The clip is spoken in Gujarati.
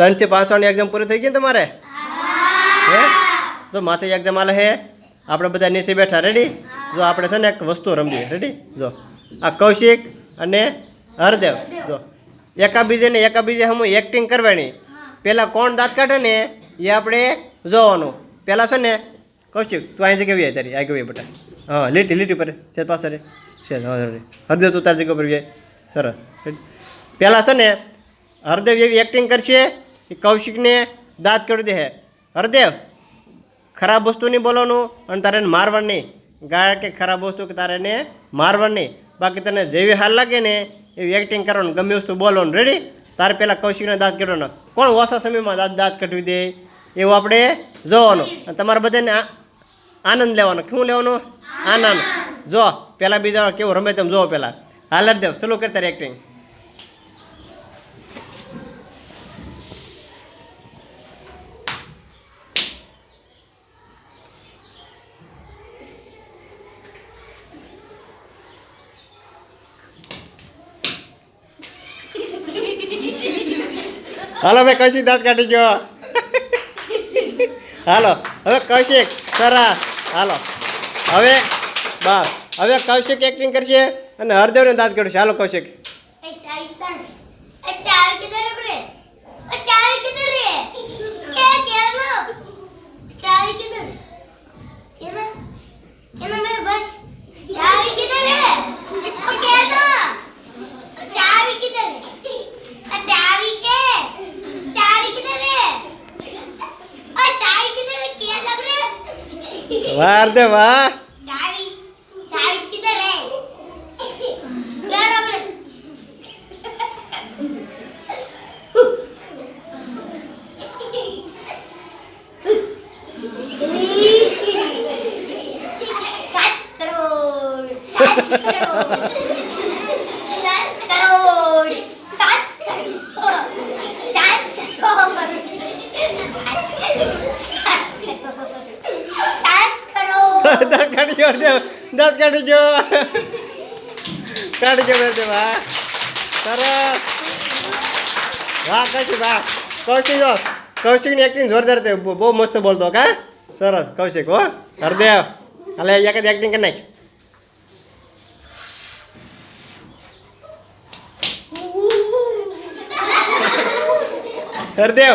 3 થી 5 વાળની એક્ઝામ પૂરી થઈ ગઈ ને તમારે? હે તો માથે એક્ઝામ આલે હે. આપણે બધા નીચે બેઠા રેડી. જો આપણે છે ને એક વસ્તુ રમીએ રેડી. જો આ કૌશિક અને હરદેવ જો એકાબીજે હમ એક્ટિંગ કરવાની. પહેલાં કોણ દાંત કાઢે ને એ આપણે જોવાનું. પહેલાં છે ને કૌશિક તું અહીં જગ્યા આવી તારી આ ગવી બેટા. હા લીટી પર છે પાસે રે છે. હરદેવ તું તારી જગ્યા પર જાય. સરસ. પહેલાં છે ને હરદેવ એવી એક્ટિંગ કરશે કે કૌશિકને દાંત કાઢી દે. હરદેવ ખરાબ વસ્તુ નહીં બોલવાનું અને તારે એને મારવાનું નહીં. ગાળ કે ખરાબ વસ્તુ કે તારે એને મારવાનું નહીં. બાકી તને જેવી હાલ લાગે ને એવી એક્ટિંગ કરવાનું, ગમે વસ્તુ બોલવાનું રેડી. તારે પહેલાં કૌશિકને દાંત કાઢવાના. કોણ ઓછા સમયમાં દાંત કાઢવી દે એવું આપણે જોવાનું. અને તમારે બધાને આનંદ લેવાનો. શું લેવાનો? આનંદ. જો પહેલાં બીજા કેવું રમે તમે જોવો પહેલાં. હાલ હરદેવ ચાલુ કર તારી એક્ટિંગ. હાલો ભાઈ કૌશિક દાંત કાઢી ગયો. હાલો હવે કૌશિક સરસ. હાલો હવે બસ હવે કૌશિક એક્ટિંગ કરશે અને હરદેવને દાંત કાઢશે. હાલો કૌશિક. वाह हरदेव वाह. दांत काढी गयो हरदेव. दांत काढी गयो. काढी गयो हरदेव. वाह સરસ. વાહ કૌશિક વાહ. કૌશિકની એક્ટિંગ જોરદાર છે. બહુ મસ્ત બોલતો કા. સરસ કૌશિક હો. હરદેવ હાલે એક જ એક્ટિંગ કરી નાખ. હરદેવ